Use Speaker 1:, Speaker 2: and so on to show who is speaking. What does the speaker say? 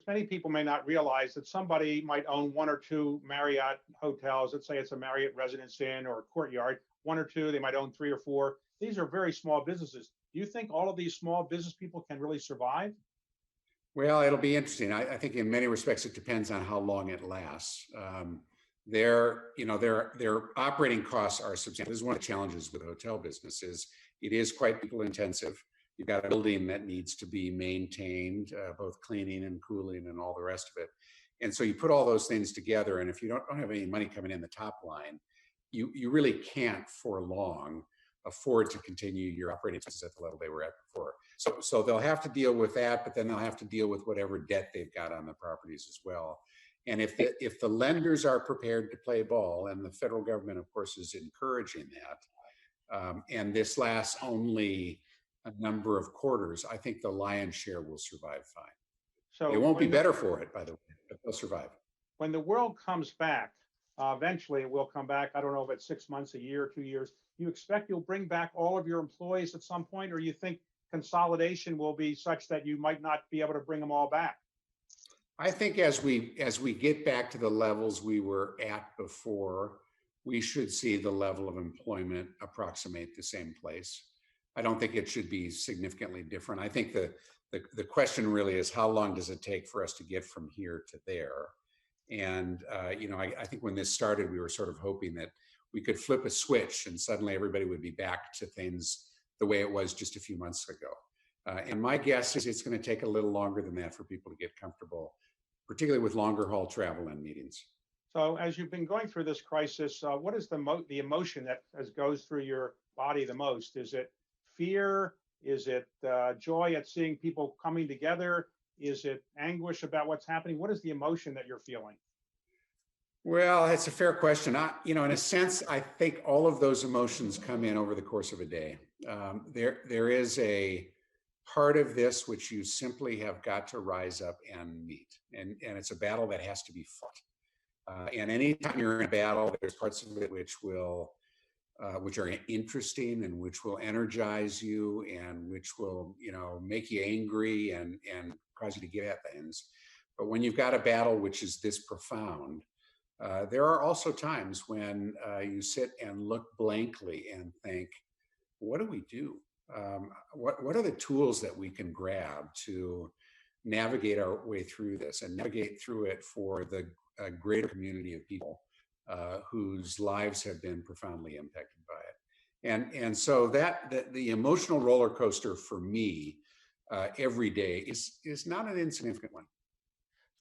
Speaker 1: many people may not realize that somebody might own one or two Marriott hotels. Let's say it's a Marriott Residence Inn or a Courtyard, one or two, they might own three or four. These are very small businesses. Do you think all of these small business people can really survive?
Speaker 2: Well, it'll be interesting. I think in many respects it depends on how long it lasts. Their operating costs are substantial. This is one of the challenges with the hotel business is it is quite people intensive. You've got a building that needs to be maintained, both cleaning and cooling and all the rest of it. And so you put all those things together, and if you don't have any money coming in the top line, you really can't for long afford to continue your operating expenses at the level they were at before. So they'll have to deal with that, but then they'll have to deal with whatever debt they've got on the properties as well. And if the lenders are prepared to play ball, and the federal government, of course, is encouraging that, and this lasts only a number of quarters, I think the lion's share will survive fine. So it won't be better for it, by the way, but they'll survive.
Speaker 1: When the world comes back, eventually it will come back. I don't know if it's 6 months, a year, 2 years. You expect you'll bring back all of your employees at some point, or you think consolidation will be such that you might not be able to bring them all back?
Speaker 2: I think as we get back to the levels we were at before, we should see the level of employment approximate the same place. I don't think it should be significantly different. I think the question really is how long does it take for us to get from here to there? And I think when this started, we were sort of hoping that we could flip a switch and suddenly everybody would be back to things the way it was just a few months ago. And my guess is it's going to take a little longer than that for people to get comfortable, particularly with longer haul travel and meetings.
Speaker 1: So as you've been going through this crisis, what is the emotion that goes through your body the most? Is it fear? Is it joy at seeing people coming together? Is it anguish about what's happening? What is the emotion that you're feeling?
Speaker 2: Well, it's a fair question. In a sense, I think all of those emotions come in over the course of a day. There is a part of this which you simply have got to rise up and meet. And it's a battle that has to be fought. And anytime you're in a battle, there's parts of it which are interesting and which will energize you and which will, make you angry and cause you to get at things. But when you've got a battle which is this profound, there are also times when you sit and look blankly and think, what do we do? What are the tools that we can grab to navigate our way through this and navigate through it for the greater community of people whose lives have been profoundly impacted by it? And so the emotional roller coaster for me every day is not an insignificant one.